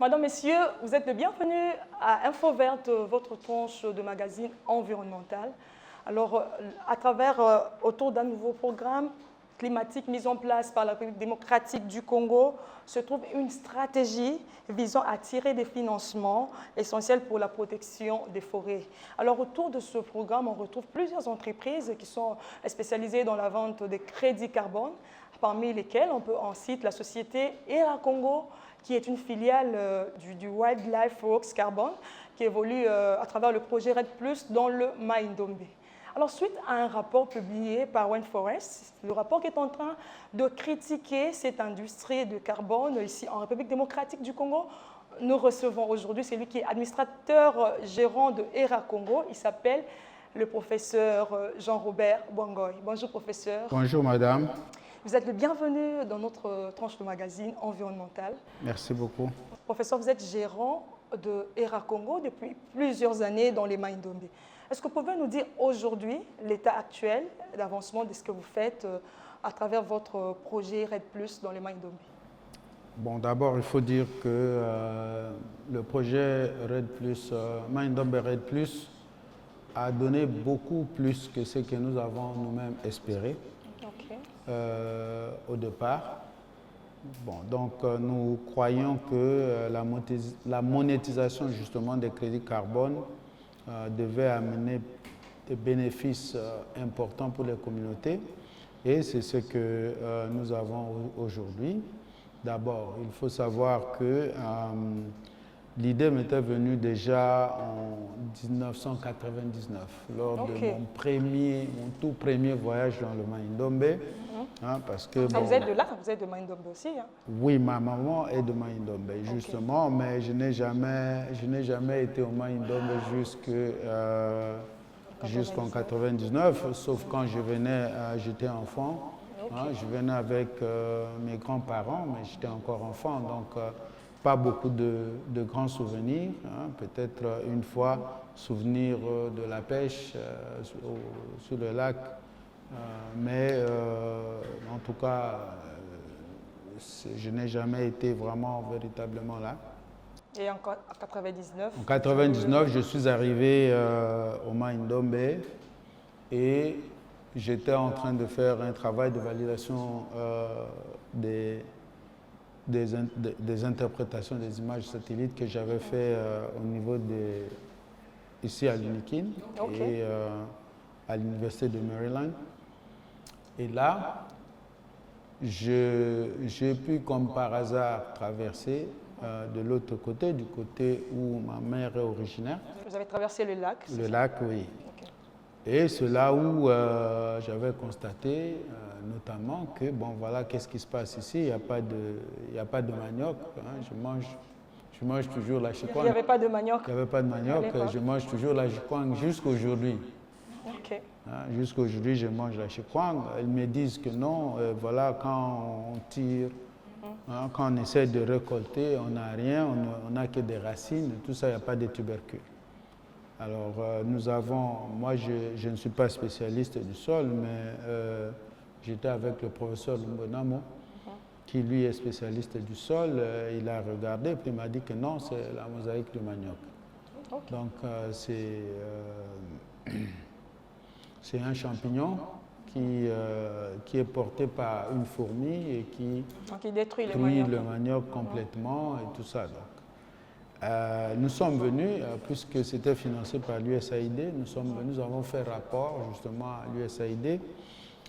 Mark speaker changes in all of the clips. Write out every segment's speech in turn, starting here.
Speaker 1: Madame, Messieurs, vous êtes les bienvenus à Info Verte, votre tranche de magazine environnemental. Alors, à travers, autour d'un nouveau programme climatique mis en place par la République démocratique du Congo, se trouve une stratégie visant à tirer des financements essentiels pour la protection des forêts. Alors, autour de ce programme, on retrouve plusieurs entreprises qui sont spécialisées dans la vente des crédits carbone, parmi lesquelles on peut en citer la société ERA Congo, qui est une filiale du Wildlife Works Carbone, qui évolue à travers le projet RED+, dans le Mai-Ndombe. Alors, suite à un rapport publié par Rainforest, le rapport qui est en train de critiquer cette industrie de carbone ici en République démocratique du Congo, nous recevons aujourd'hui celui qui est administrateur gérant de ERA Congo. Il s'appelle le professeur Jean-Robert Bwangoy. Bonjour, professeur.
Speaker 2: Bonjour, madame.
Speaker 1: Vous êtes le bienvenu dans notre tranche de magazine environnemental.
Speaker 2: Merci beaucoup.
Speaker 1: Professeur, vous êtes gérant de ERA Congo depuis plusieurs années dans les Mai-Ndombe. Est-ce que vous pouvez nous dire aujourd'hui l'état actuel d'avancement de ce que vous faites à travers votre projet RED+, dans les Mai-Ndombe?
Speaker 2: Bon, d'abord, il faut dire que le projet RED+, Mai-Ndombe RED+, a donné beaucoup plus que ce que nous avons nous-mêmes espéré au départ. Bon, donc nous croyons que la monétisation justement des crédits carbone devait amener des bénéfices importants pour les communautés, et c'est ce que nous avons aujourd'hui. D'abord, il faut savoir que l'idée m'était venue déjà en 1999, lors de mon tout premier voyage dans le Mai-Ndombe. Parce que,
Speaker 1: bon, vous êtes de là, vous êtes de Mai-Ndombe aussi, hein?
Speaker 2: Oui, ma maman est de Mai-Ndombe, justement, mais je n'ai jamais été au Mai-Ndombe jusqu'en 99, sauf quand je venais, j'étais enfant. Je venais avec mes grands-parents, mais j'étais encore enfant, donc pas beaucoup de grands souvenirs. Peut-être une fois, souvenir de la pêche sur le lac. Mais en tout cas, je n'ai jamais été vraiment véritablement là.
Speaker 1: Et en 99?
Speaker 2: En 99, je suis arrivé au Mai-Ndombe et j'étais en train de faire un travail de validation des interprétations des images satellites que j'avais fait au niveau ici à l'UNIKIN et à l'Université de Maryland. Et là, j'ai pu, comme par hasard, traverser de l'autre côté, du côté où ma mère est originaire.
Speaker 1: Vous avez traversé le lac?
Speaker 2: Le lac, oui. Et c'est là où j'avais constaté, notamment, que, bon, voilà, qu'est-ce qui se passe ici? Il n'y a pas de manioc. Je mange toujours la chikwang.
Speaker 1: Il n'y avait pas de manioc?
Speaker 2: Il n'y avait pas de manioc. Je mange toujours la chikwang jusqu'aujourd'hui. Jusqu'aujourd'hui, je mange la chikwang. Ils me disent que non, voilà, quand on tire, quand on essaie de récolter, on n'a rien, on n'a que des racines, tout ça, il n'y a pas de tubercules. Alors, moi, je ne suis pas spécialiste du sol, mais j'étais avec le professeur Lumbonamo, qui lui est spécialiste du sol. Il a regardé, puis il m'a dit que non, c'est la mosaïque du manioc. Donc, c'est un champignon qui est porté par une fourmi et qui
Speaker 1: détruit
Speaker 2: le manioc complètement et tout ça. Donc, nous sommes venus, puisque c'était financé par l'USAID, nous avons fait rapport justement à l'USAID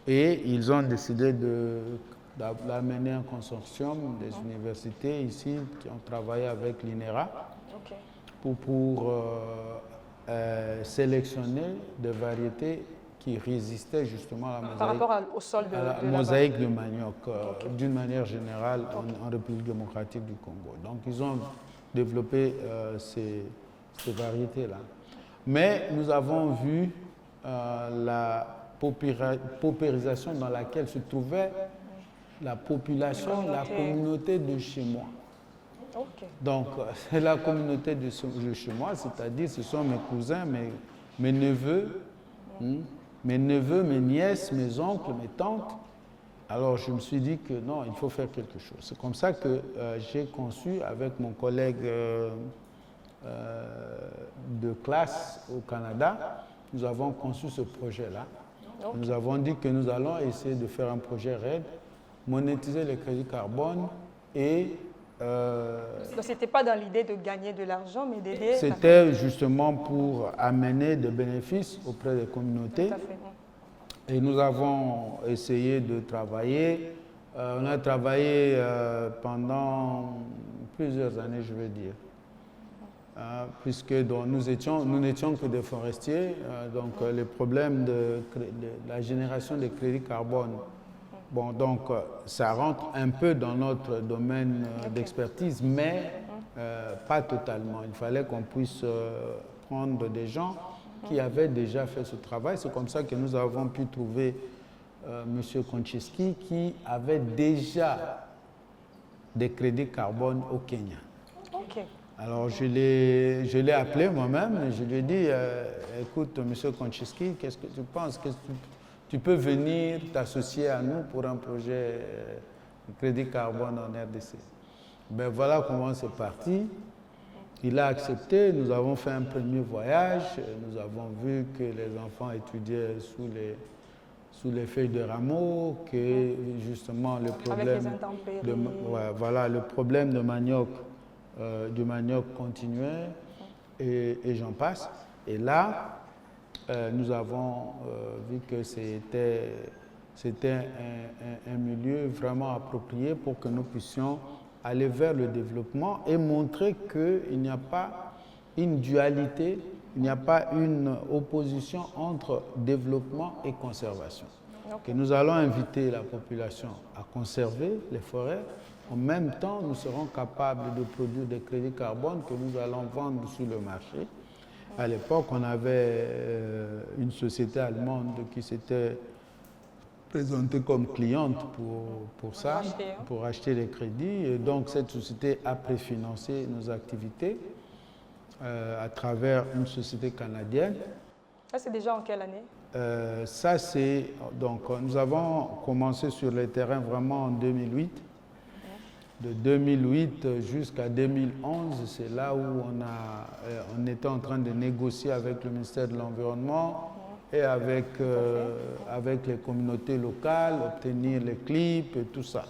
Speaker 2: et ils ont décidé d'amener un consortium des universités ici qui ont travaillé avec l'INERA pour sélectionner des variétés qui résistaient justement à la mosaïque de manioc, d'une manière générale en République démocratique du Congo. Donc ils ont développé ces variétés-là. Mais nous avons vu la paupérisation dans laquelle se trouvait la population, la communauté de chez moi. Donc, c'est la communauté de chez moi, c'est-à-dire ce sont mes cousins, mes neveux, mes nièces, mes oncles, mes tantes, Alors je me suis dit que non, il faut faire quelque chose. C'est comme ça que j'ai conçu avec mon collègue de classe au Canada, nous avons conçu ce projet-là. Okay. Nous avons dit que nous allons essayer de faire un projet RED, monétiser les crédits carbone et...
Speaker 1: Donc, ce n'était pas dans l'idée de gagner de l'argent, mais d'aider...
Speaker 2: C'était justement pour amener des bénéfices auprès des communautés.
Speaker 1: Tout à fait.
Speaker 2: Et nous avons essayé de travailler. On a travaillé pendant plusieurs années, je veux dire. Puisque nous n'étions que des forestiers, donc les problèmes de la génération de crédits carbone, bon, donc ça rentre un peu dans notre domaine d'expertise, mais pas totalement. Il fallait qu'on puisse prendre des gens qui avaient déjà fait ce travail. C'est comme ça que nous avons pu trouver M. Konchiski qui avait déjà des crédits carbone au Kenya.
Speaker 1: Okay.
Speaker 2: Alors je l'ai appelé moi-même et je lui ai dit, écoute M. Konchiski, qu'est-ce que tu penses? Que tu peux venir t'associer à nous pour un projet de crédit carbone en RDC. Ben voilà comment c'est parti. Il a accepté, nous avons fait un premier voyage, nous avons vu que les enfants étudiaient sous les feuilles de rameaux, que justement le problème le problème de manioc, du manioc continuait et j'en passe. Et là, nous avons vu que c'était un milieu vraiment approprié pour que nous puissions aller vers le développement et montrer qu'il n'y a pas une dualité, il n'y a pas une opposition entre développement et conservation. Okay. Que nous allons inviter la population à conserver les forêts. En même temps, nous serons capables de produire des crédits carbone que nous allons vendre sur le marché. À l'époque, on avait une société allemande qui s'était présentée comme cliente pour ça, pour acheter les crédits. Et donc, cette société a préfinancé nos activités à travers une société canadienne.
Speaker 1: Ça, c'est déjà en quelle année?
Speaker 2: Ça, c'est... Donc, nous avons commencé sur le terrain vraiment en 2008. De 2008 jusqu'à 2011, c'est là où on était en train de négocier avec le ministère de l'Environnement et avec les communautés locales, obtenir les clips et tout ça.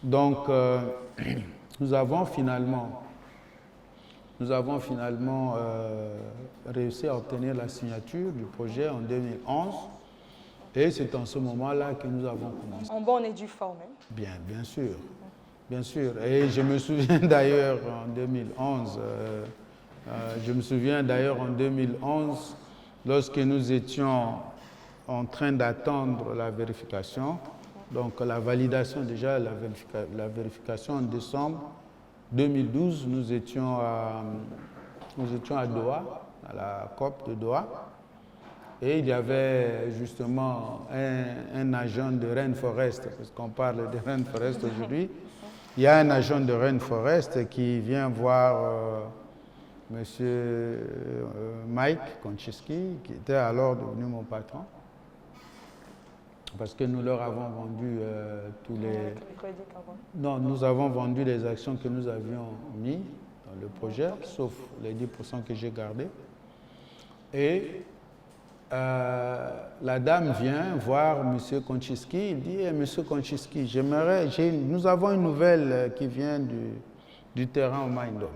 Speaker 2: Donc, nous avons finalement réussi à obtenir la signature du projet en 2011 et c'est en ce moment-là que nous avons commencé.
Speaker 1: En bonne et due forme.
Speaker 2: Bien sûr. Bien sûr. Et je me souviens d'ailleurs en 2011, lorsque nous étions en train d'attendre la vérification, donc la validation déjà, la vérification en décembre 2012, nous étions à Doha, à la COP de Doha, et il y avait justement un agent de Rainforest, parce qu'on parle de Rainforest aujourd'hui. Il y a un agent de Rainforest qui vient voir M. Mike Konchiski, qui était alors devenu mon patron, parce que nous leur avons vendu tous les... Non, nous avons vendu les actions que nous avions mis dans le projet, sauf les 10% que j'ai gardés. Et la dame vient voir M. Konchiski, il dit M. Konchiski, nous avons une nouvelle qui vient du terrain au Maïndombe.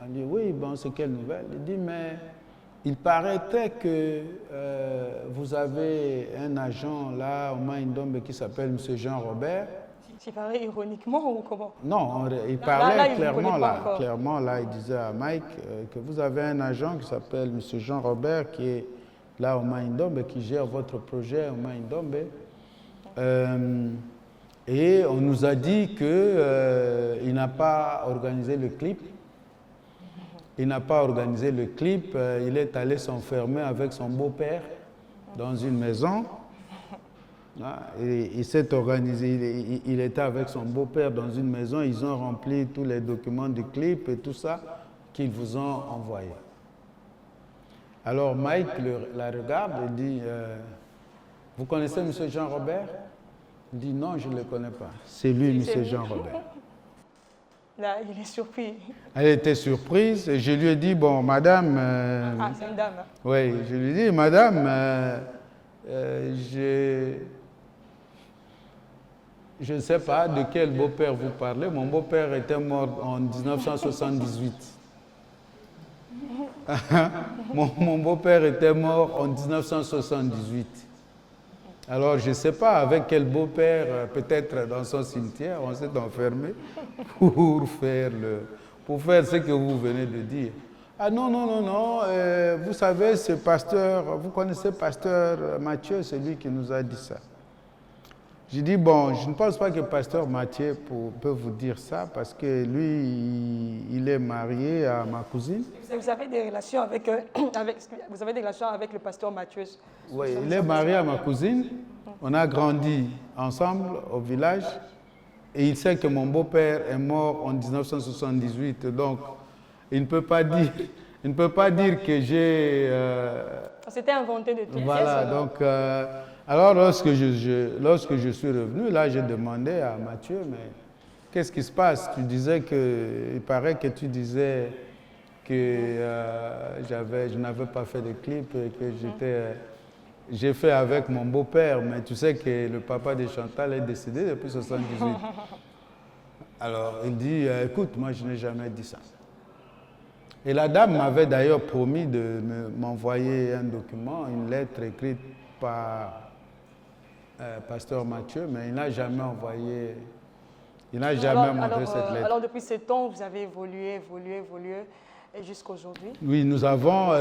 Speaker 2: Elle dit oui, bon, c'est quelle nouvelle? Il dit mais il paraîtrait que vous avez un agent là au Maïndombe qui s'appelle M. Jean Robert.
Speaker 1: Tu parlais ironiquement ou comment?
Speaker 2: Non, il parlait clairement là, il disait à Mike que vous avez un agent qui s'appelle M. Jean Robert qui est là au Maïndombe, qui gère votre projet au Maïndombe. Et on nous a dit qu'il n'a pas organisé le clip. Il n'a pas organisé le clip, il est allé s'enfermer avec son beau-père dans une maison. Et il s'est organisé, il était avec son beau-père dans une maison, ils ont rempli tous les documents du clip et tout ça qu'ils vous ont envoyé. Alors Mike la regarde et dit, vous connaissez M. Jean Robert? Il dit non, je ne le connais pas. C'est lui, M. Jean Robert.
Speaker 1: Là, il est surpris.
Speaker 2: Elle était surprise et je lui ai dit, bon, madame...
Speaker 1: ah, c'est une dame. Hein.
Speaker 2: Oui, je lui ai dit, madame, je ne sais pas de quel beau-père vous parlez. Mon beau-père était mort en 1978. mon beau-père était mort en 1978. Alors, je ne sais pas avec quel beau-père, peut-être dans son cimetière, on s'est enfermé pour faire ce que vous venez de dire. Ah non, non, non, non, vous savez, ce pasteur, vous connaissez pasteur Mathieu, c'est lui qui nous a dit ça. J'ai dit, bon, je ne pense pas que pasteur Mathieu peut vous dire ça parce que lui, il est marié à ma cousine.
Speaker 1: Vous avez des relations avec, vous avez des relations avec le pasteur Mathieu?
Speaker 2: Oui, il est marié à ma cousine. On a grandi ensemble au village et il sait que mon beau-père est mort en 1978. Donc, il ne peut pas dire que j'ai...
Speaker 1: C'était inventé de tout.
Speaker 2: Voilà, donc... alors, lorsque je suis revenu, là, j'ai demandé à Mathieu, mais qu'est-ce qui se passe? Tu disais que... Il paraît que tu disais que je n'avais pas fait de clip et que j'ai fait avec mon beau-père, mais tu sais que le papa de Chantal est décédé depuis 1978. Alors, il dit, écoute, moi, je n'ai jamais dit ça. Et la dame m'avait d'ailleurs promis de m'envoyer un document, une lettre écrite par pasteur Mathieu, mais il n'a jamais envoyé, il n'a jamais montré cette lettre.
Speaker 1: Alors, depuis ce temps, vous avez évolué, et jusqu'à aujourd'hui? Oui,
Speaker 2: nous avons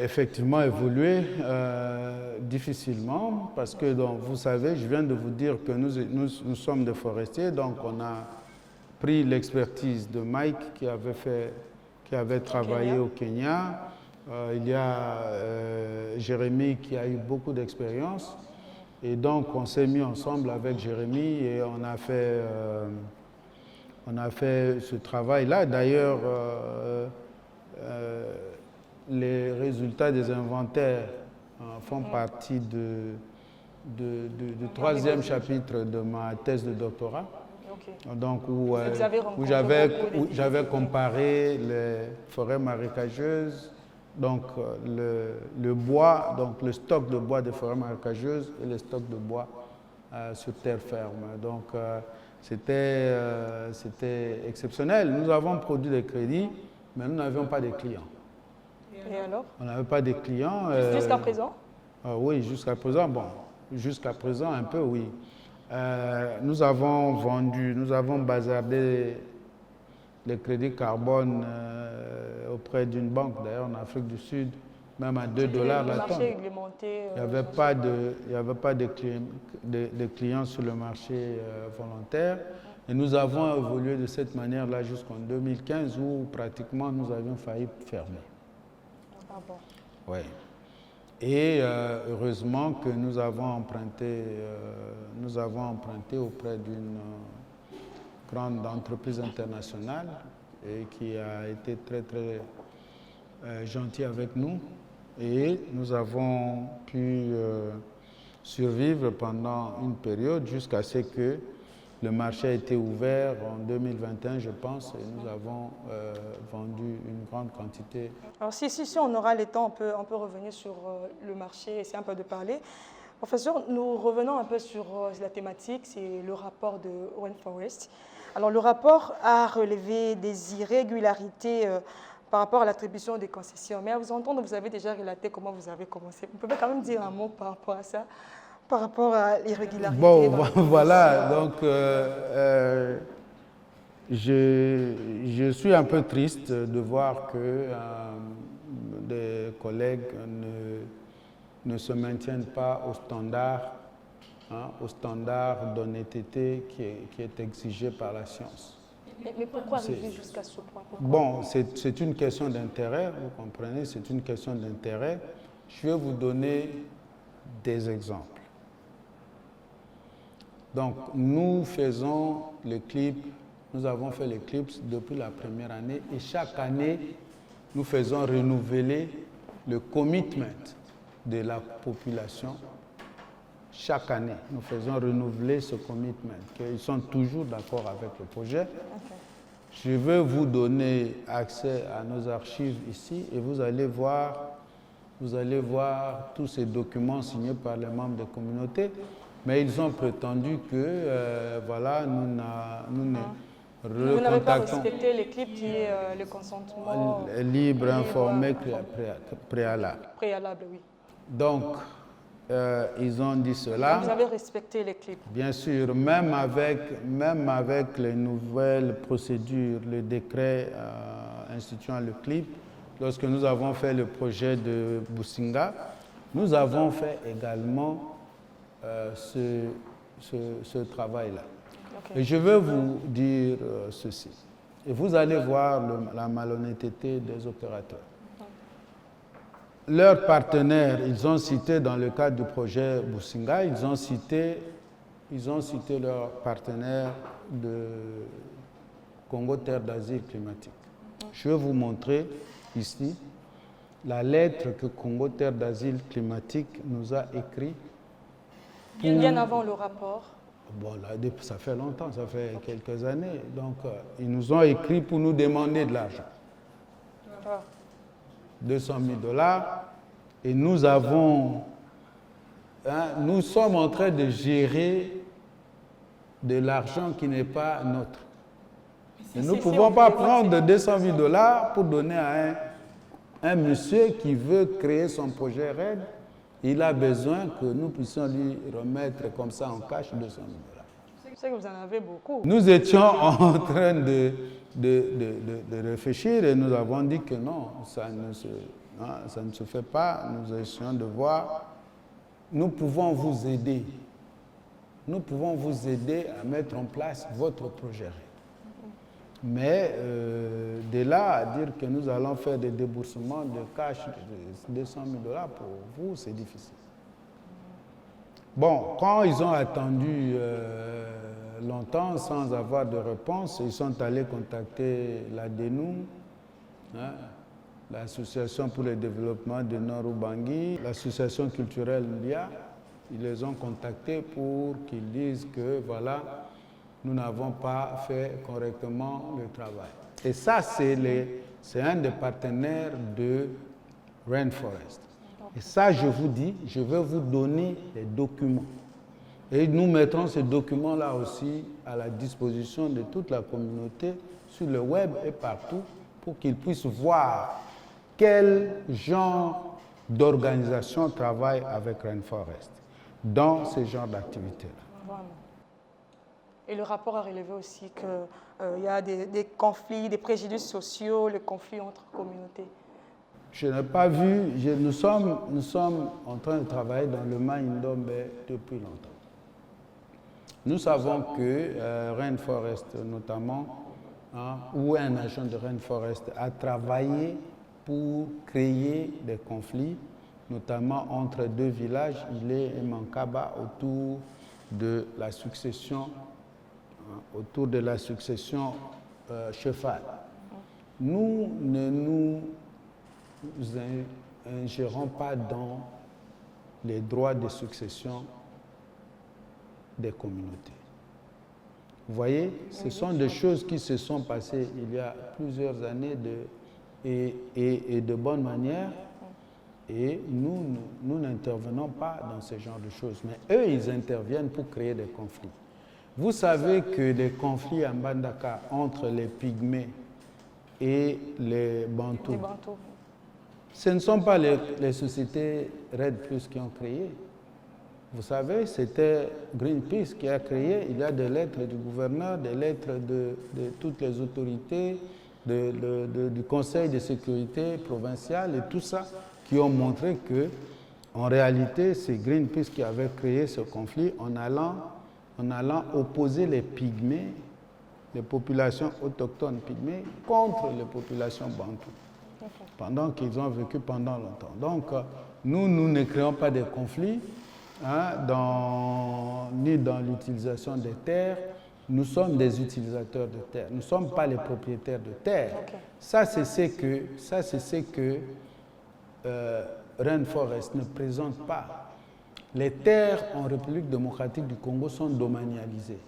Speaker 2: effectivement évolué difficilement, parce que, donc, vous savez, je viens de vous dire que nous sommes des forestiers, donc on a pris l'expertise de Mike qui avait travaillé au Kenya. Il y a Jérémy qui a eu beaucoup d'expérience. Et donc, on s'est mis ensemble avec Jérémy et on a fait ce travail-là. D'ailleurs, les résultats des inventaires font partie du troisième chapitre de ma thèse de doctorat. Donc, où j'avais comparé les forêts marécageuses, donc le bois, donc le stock de bois des forêts marécageuses et le stock de bois sur terre ferme. Donc, c'était exceptionnel. Nous avons produit des crédits, mais nous n'avions pas de clients.
Speaker 1: Et alors?
Speaker 2: On n'avait pas de clients.
Speaker 1: Jusqu'à présent?
Speaker 2: Oui, jusqu'à présent, bon. Jusqu'à présent, un peu, oui. Nous avons bazardé les crédits carbone auprès d'une banque, d'ailleurs en Afrique du Sud, même à $2 la tonne. Il n'y avait pas de clients sur le marché volontaire. Et nous avons évolué de cette manière-là jusqu'en 2015 où pratiquement nous avions failli fermer.
Speaker 1: Ah bon?
Speaker 2: Oui. Et heureusement que nous avons emprunté auprès d'une grande entreprise internationale et qui a été très très gentil avec nous. Et nous avons pu survivre pendant une période jusqu'à ce que le marché a été ouvert en 2021, je pense, et nous avons vendu une grande quantité.
Speaker 1: Alors si on aura le temps, on peut revenir sur le marché et essayer un peu de parler. Professeur, nous revenons un peu sur la thématique, c'est le rapport de Rainforest. Alors le rapport a relevé des irrégularités par rapport à l'attribution des concessions. Mais à vous entendre, vous avez déjà relaté comment vous avez commencé. Vous pouvez quand même dire un mot par rapport à ça, par rapport à l'irrégularité?
Speaker 2: Bon, voilà, donc je suis un peu triste de voir que des collègues ne se maintiennent pas au standard d'honnêteté qui est exigé par la science.
Speaker 1: Mais pourquoi arriver jusqu'à ce point?
Speaker 2: Bon, c'est une question d'intérêt, vous comprenez, c'est une question d'intérêt. Je vais vous donner des exemples. Donc, nous faisons les clips, nous avons fait les clips depuis la première année et chaque année, nous faisons renouveler le commitment de la population chaque année, nous faisons renouveler ce commitment, qu'ils sont toujours d'accord avec le projet. Je vais vous donner accès à nos archives ici et vous allez voir tous ces documents signés par les membres des communautés. Mais ils ont prétendu que, voilà, nous ne
Speaker 1: Vous n'avez pas respecté les clips qui est le consentement
Speaker 2: libre, informé, préalable.
Speaker 1: Préalable, oui.
Speaker 2: Donc, ils ont dit cela.
Speaker 1: Vous avez respecté les clips.
Speaker 2: Bien sûr, même avec les nouvelles procédures, le décret instituant le clip, lorsque nous avons fait le projet de Businga, nous avons fait également ce travail-là. Okay. Et je vais vous dire ceci. Et vous allez voir la malhonnêteté des opérateurs. Leurs partenaires, ils ont cité dans le cadre du projet Businga, ils ont cité leurs partenaires de Congo Terre d'Asile climatique. Je vais vous montrer ici la lettre que Congo Terre d'Asile climatique nous a écrite.
Speaker 1: Bien avant le rapport.
Speaker 2: Bon, là, ça fait longtemps, ça fait quelques années. Donc, ils nous ont écrit pour nous demander de l'argent. 200 000 $. Et nous sommes en train de gérer de l'argent qui n'est pas notre. Et nous ne pouvons pas prendre 200 000 $ pour donner à un monsieur qui veut créer son projet RAID. Il a besoin que nous puissions lui remettre comme ça en cash 200 000 $.
Speaker 1: Je sais que vous en avez beaucoup.
Speaker 2: Nous étions en train de réfléchir et nous avons dit que non, ça ne se fait pas. Nous essayons de voir. Nous pouvons vous aider. Nous pouvons vous aider à mettre en place votre projet RAID. Mais de là à dire que nous allons faire des déboursements de cash de 200 000 $ pour vous, c'est difficile. Bon, quand ils ont attendu longtemps sans avoir de réponse, ils sont allés contacter la DENU, l'Association pour le développement de Nord-Ubangi, l'association culturelle Mbia. Ils les ont contactés pour qu'ils disent que voilà, nous n'avons pas fait correctement le travail. Et ça, c'est un des partenaires de Rainforest. Et ça, je vous dis, je vais vous donner les documents. Et nous mettrons ces documents-là aussi à la disposition de toute la communauté sur le web et partout pour qu'ils puissent voir quel genre d'organisation travaille avec Rainforest dans ce genre d'activité-là.
Speaker 1: Voilà. Et le rapport a relevé aussi qu'il y a des conflits, des préjudices sociaux, le conflit entre communautés.
Speaker 2: Je n'ai pas vu, nous sommes en train de travailler dans le Maïndombe depuis longtemps. Nous savons que Rainforest notamment, ou un agent de Rainforest a travaillé pour créer des conflits, notamment entre deux villages, Ilé et Mankaba, autour de la succession cheval. Nous ne nous ingérons pas dans les droits de succession des communautés. Vous voyez, ce sont des choses qui se sont passées il y a plusieurs années et de bonne manière, et nous n'intervenons pas dans ce genre de choses. Mais eux, ils interviennent pour créer des conflits. Vous savez que les conflits à Mbandaka entre les Pygmées et les Bantous, ce ne sont pas les sociétés RAID+ qui ont créé. Vous savez, c'était Greenpeace qui a créé. Il y a des lettres du gouverneur, des lettres de toutes les autorités, du Conseil de sécurité provincial et tout ça, qui ont montré que, en réalité, c'est Greenpeace qui avait créé ce conflit en allant opposer les Pygmées, les populations autochtones Pygmées, contre les populations Bantoues, pendant qu'ils ont vécu pendant longtemps. Donc, nous ne créons pas de conflits, ni dans l'utilisation des terres. Nous sommes des utilisateurs de terres. Nous ne sommes pas les propriétaires de terres. Okay. Ça, c'est ce que Rainforest ne présente pas les terres en République démocratique du Congo sont domanialisées.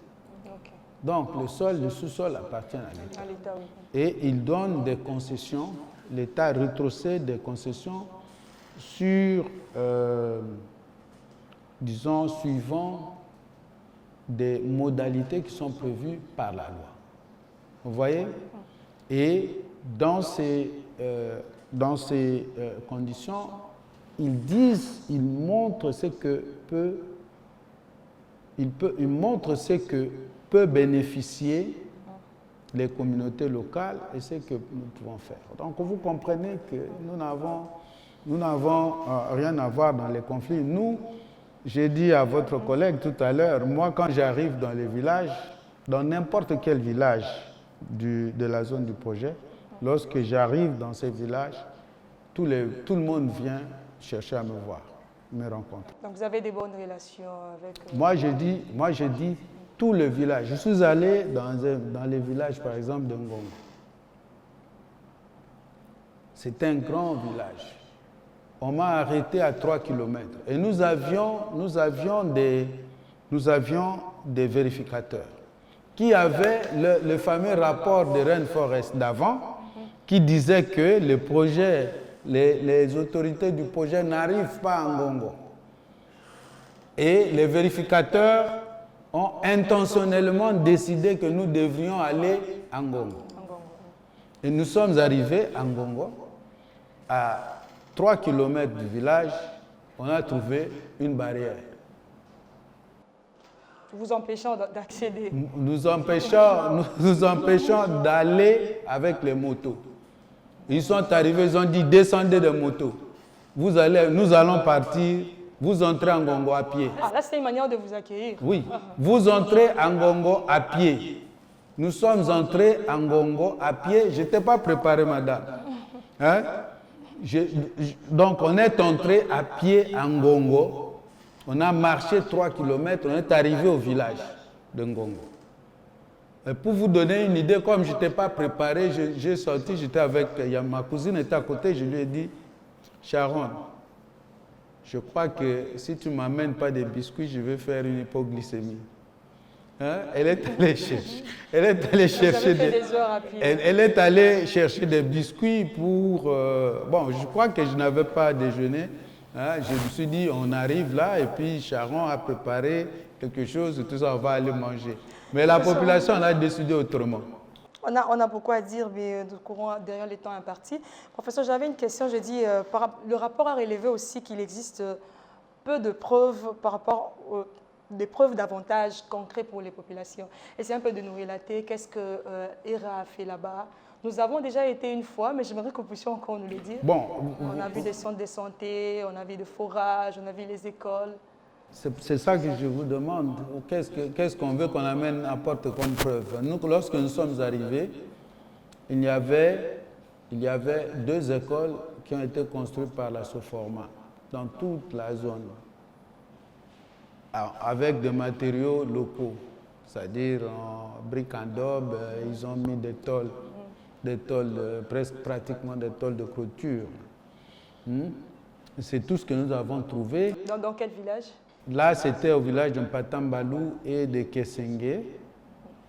Speaker 2: Okay. Donc, le sol, le sous-sol appartient à l'État. Oui. Et il donne des concessions, l'État rétrocède des concessions sur, disons, suivant des modalités qui sont prévues par la loi. Vous voyez? Et dans ces conditions, ils montrent ce que peut bénéficier les communautés locales et ce que nous pouvons faire. Donc vous comprenez que nous n'avons rien à voir dans les conflits. Nous, j'ai dit à votre collègue tout à l'heure, moi quand j'arrive dans les villages, dans n'importe quel village de la zone du projet, lorsque j'arrive dans ces villages, tout le monde vient chercher à me voir, me rencontrer.
Speaker 1: Donc vous avez des bonnes relations avec...
Speaker 2: Moi je dis tout le village. Je suis allé dans les villages, par exemple, de Ngongo. C'est un grand village. On m'a arrêté à 3 km. Et nous avions des vérificateurs qui avaient le fameux rapport de Rainforest d'avant qui disait que les autorités du projet n'arrivent pas à Ngongo. Et les vérificateurs ont intentionnellement décidé que nous devrions aller à Ngongo. Et nous sommes arrivés à Ngongo. À 3 km du village, on a trouvé une barrière.
Speaker 1: Vous empêchant d'accéder.
Speaker 2: Nous empêchons d'aller avec les motos. Ils sont arrivés, ils ont dit descendez de moto. Nous allons partir, vous entrez en Ngongo à pied.
Speaker 1: Ah, là c'est une manière de vous accueillir.
Speaker 2: Oui, vous entrez en Ngongo à pied. Nous sommes entrés en Ngongo à pied. Je n'étais pas préparé, madame. Hein? Donc on est entré à pied en Ngongo. On a marché 3 km, on est arrivé au village de Ngongo. Et pour vous donner une idée, comme je n'étais pas préparé, j'ai sorti, j'étais avec, ma cousine était à côté, je lui ai dit, Sharon, je crois que si tu ne m'amènes pas des biscuits, je vais faire une hypoglycémie. Hein? Elle est allée chercher des biscuits pour... bon, je crois que je n'avais pas déjeuné. Hein? Je me suis dit, on arrive là et puis Sharon a préparé quelque chose, tout ça, on va aller manger. Mais la population a décidé autrement.
Speaker 1: On a beaucoup à dire, mais nous courons derrière les temps impartis. Professeur, j'avais une question. Je dis, le rapport a relevé aussi qu'il existe peu de preuves par rapport des preuves d'avantages concrets pour les populations. Essayez un peu de nous relater qu'est-ce que ERA a fait là-bas. Nous avons déjà été une fois, mais j'aimerais que vous puissiez encore nous le dire.
Speaker 2: Bon,
Speaker 1: on a vu des centres de santé, on a vu des forages, on a vu les écoles.
Speaker 2: C'est ça que je vous demande. Qu'est-ce qu'on veut qu'on amène apporte comme preuve? Nous, lorsque nous sommes arrivés, il y avait 2 écoles qui ont été construites par la SOFORMA dans toute la zone, avec des matériaux locaux, c'est-à-dire en briques en daube, ils ont mis des tôles, presque pratiquement des tôles de clôture. C'est tout ce que nous avons trouvé.
Speaker 1: Dans quel village?
Speaker 2: Là, c'était au village de Mpatambalou et de Kesenge.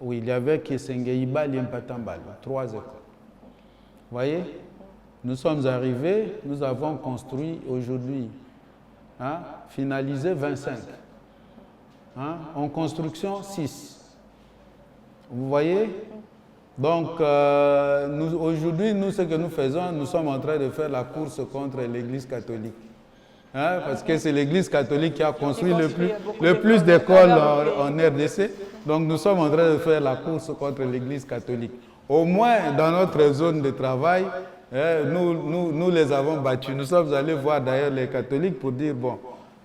Speaker 2: Oui, il y avait Kesenge, Ibali et Mpatambalou, 3 écoles. Vous voyez? Nous sommes arrivés, nous avons construit aujourd'hui, finalisé 25. En construction, 6. Vous voyez? Donc, aujourd'hui, ce que nous faisons, nous sommes en train de faire la course contre l'Église catholique. Parce que c'est l'Église catholique qui a construit le plus d'écoles en RDC. Donc, nous sommes en train de faire la course contre l'Église catholique. Au moins, dans notre zone de travail, nous les avons battus. Nous sommes allés voir d'ailleurs les catholiques pour dire, bon,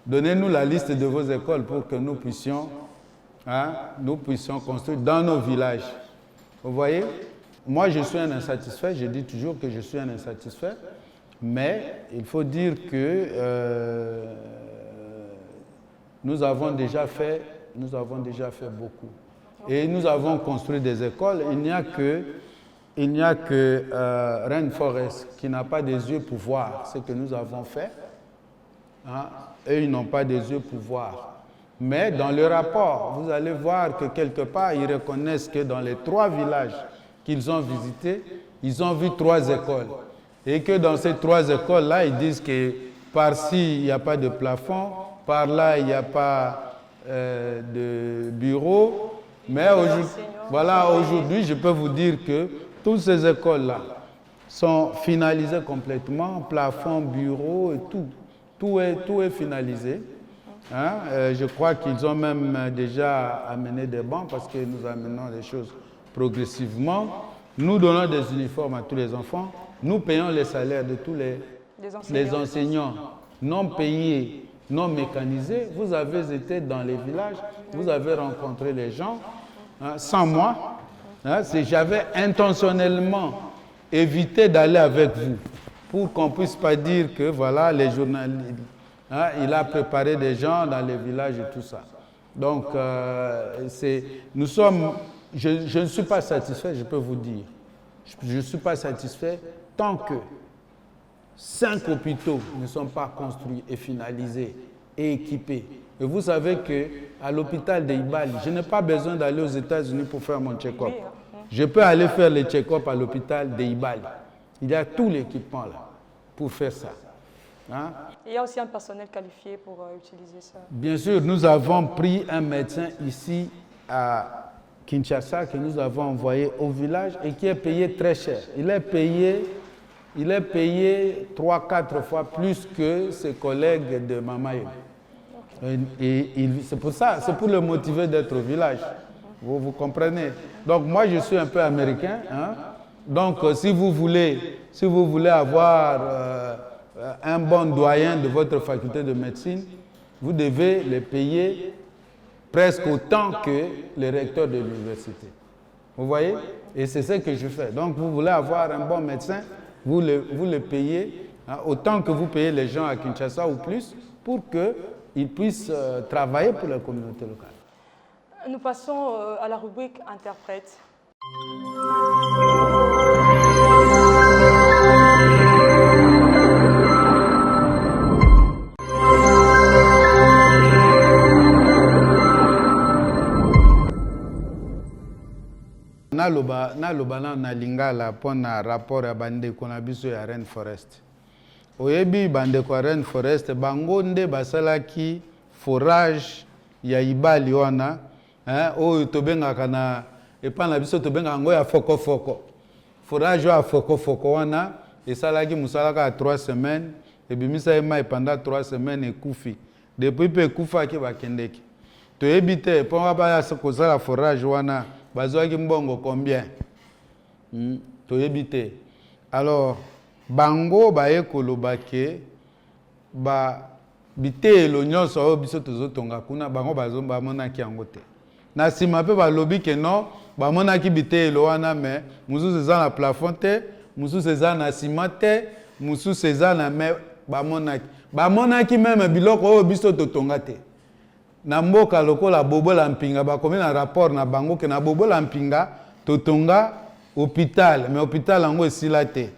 Speaker 2: donnez-nous la liste de vos écoles pour que nous puissions construire dans nos villages. Vous voyez? Moi, je suis un insatisfait. Je dis toujours que je suis un insatisfait. Mais il faut dire que nous avons déjà fait beaucoup. Et nous avons construit des écoles. Il n'y a que Rainforest qui n'a pas des yeux pour voir ce que nous avons fait. hein, et ils n'ont pas des yeux pour voir. Mais dans le rapport, vous allez voir que quelque part, ils reconnaissent que dans les 3 villages qu'ils ont visités, ils ont vu 3 écoles. Et que dans ces 3 écoles-là, ils disent que par-ci, il n'y a pas de plafond, par-là, il n'y a pas de bureau. Mais aujourd'hui, je peux vous dire que toutes ces écoles-là sont finalisées complètement, plafond, bureau et tout. Tout est finalisé. Hein? Je crois qu'ils ont même déjà amené des bancs parce que nous amenons les choses progressivement. Nous donnons des uniformes à tous les enfants. Nous payons les salaires de tous les enseignants non payés, non mécanisés. Vous avez été dans les villages, vous avez rencontré les gens. Hein, sans moi, hein, j'avais intentionnellement évité d'aller avec vous pour qu'on ne puisse pas dire que voilà, les journalistes, hein, il a préparé des gens dans les villages et tout ça. Donc, je ne suis pas satisfait, je peux vous dire. Je ne suis pas satisfait tant que 5 hôpitaux ne sont pas construits et finalisés et équipés. Et vous savez qu'à l'hôpital de Ibali, je n'ai pas besoin d'aller aux États-Unis pour faire mon check-up. Je peux aller faire le check-up à l'hôpital de Ibali. Il y a tout l'équipement là pour faire ça. Hein?
Speaker 1: Il y a aussi un personnel qualifié pour utiliser ça.
Speaker 2: Bien sûr, nous avons pris un médecin ici à Kinshasa que nous avons envoyé au village et qui est payé très cher. Il est payé 3-4 fois plus que ses collègues de Mamaye. Et c'est pour ça, c'est pour le motiver d'être au village. Vous comprenez? Donc moi je suis un peu américain. Hein? Donc si vous voulez avoir un bon doyen de votre faculté de médecine, vous devez les payer presque autant que les recteurs de l'université. Vous voyez? Et c'est ce que je fais. Donc vous voulez avoir un bon médecin, vous le payez hein, autant que vous payez les gens à Kinshasa ou plus pour qu'ils puissent travailler pour la communauté locale.
Speaker 1: Nous passons à la rubrique interprète.
Speaker 2: naloba na lingala pona rapport ya bandeko na biso ya Rainforest. Oyebi bandeko ya Rainforest bango nde basalaki forage ya Ibali wana oyo tobengaka na epa na biso tobengaka ngo ya foko-foko. Forage ya foko-foko wana esalaki musalaka ya 3 semaines ebimisa ema pendant 3 semaines ekufi. Depuis pe ekufaki bakendeki. Toyebi te mpo baya kozala forage wana bazwaki mbongo combien? Toyebi te. Alors bango baye koloba ke bitelo nyonso oyo biso tozotonga kuna bango bamonaki yango te. Na nsima mpe balobi ke non bamonaki bitelo wana me mosusu eza na plafond te, mosusu eza na nsima te, mosusu eza na me bamonaki meme biloko oyo biso totonga te. Na mboka lokola Bobola Mpinga bakomi na rapport na bango ke na Bobola Mpinga totonga hôpital mais hôpital yango esila te.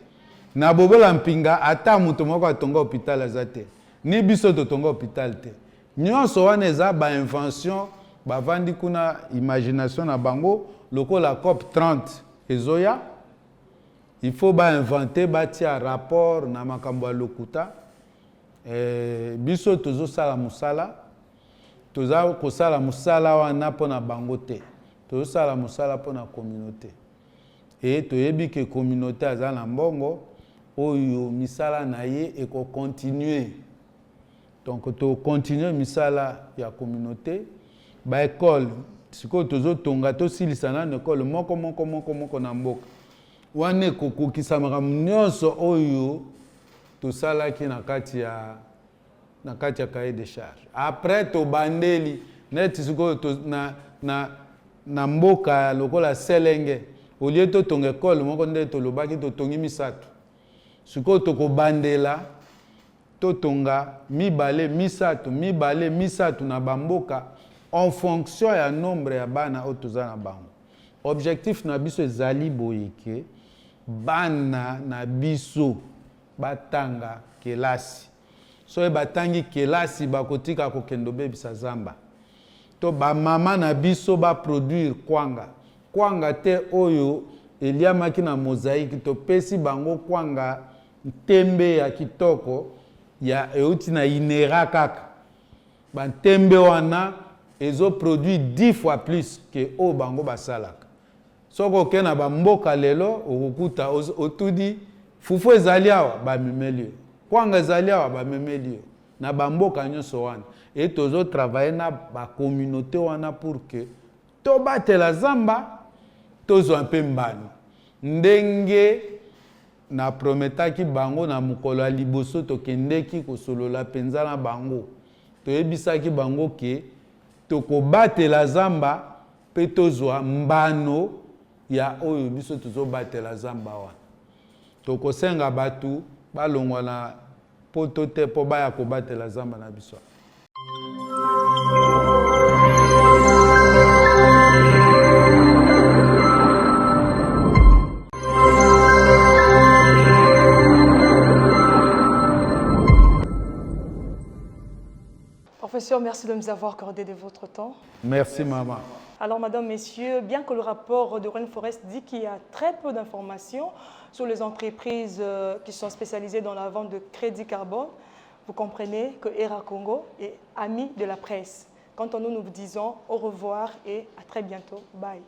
Speaker 2: Na Bobola Mpinga ata mutu moko atonga hôpital aza te. Ni biso totonga hôpital te. Nyonso wana eza ba invention bavandi kuna imagination na bango lokola COP 30 ezoya. Il faut ba inventer batia rapport na makambo ya lokuta. Biso tozo sala musala. Toza kosala musala wana pona bango te. Tozo sala musala pona communauté. Et toyebi ke communauté aza na mbongo oyo misala na ye eko continuer. Donc to continuer misala ya communauté ba école siko tozo tonga to silisana na école moko na mboka. Wane kokokisa makambo nyonso oyo tosalaki na kati ya cahier de charge. Après to bandeli net siko na mboka lokola Selenge au lieu to tonga école moko nde to lobaki to tongi misatu. Siko to ko bandela to tonga mibale misatu na bamboka en fonction ya nombre ya bana otoza na bango. Objectif na biso ezali boyeke bana na biso batanga kelasi. soki batangi kelasi bakotika kokende obebisa zamba to bamama na biso baproduire kwanga kwanga te oyo eliamaki na mosaïque topesi bango kwanga ntembe ya kitoko ya euti na inera kaka bantembe wana ezoproduire 10 fois plus ke oyo bango basalaka soki okende na bamboka lelo okokuta otudi fufu ezali awa bamemeli yo kwanga ezali awa bamemeli yo na bamboka nyonso wana e tozotravaille na bacommunauté wana pour que tobatela zamba tozwa mpe mbano ndenge na prometaki bango na mokolo ya liboso tokendeki kosolola mpenza na bango toyebisaki bango ke tokobatela zamba mpe tozwa mbano ya oyo biso tozobatela zamba wana tokosenga batu balongwa na poto te mpo baya kobatela zamba na biso.
Speaker 1: Professeur, merci de nous avoir accordé de votre temps.
Speaker 2: Merci, maman.
Speaker 1: Alors, madame, messieurs, bien que le rapport de Rainforest dit qu'il y a très peu d'informations sur les entreprises qui sont spécialisées dans la vente de crédit carbone, vous comprenez que ERA Congo est ami de la presse. Quant à nous, nous vous disons au revoir et à très bientôt. Bye.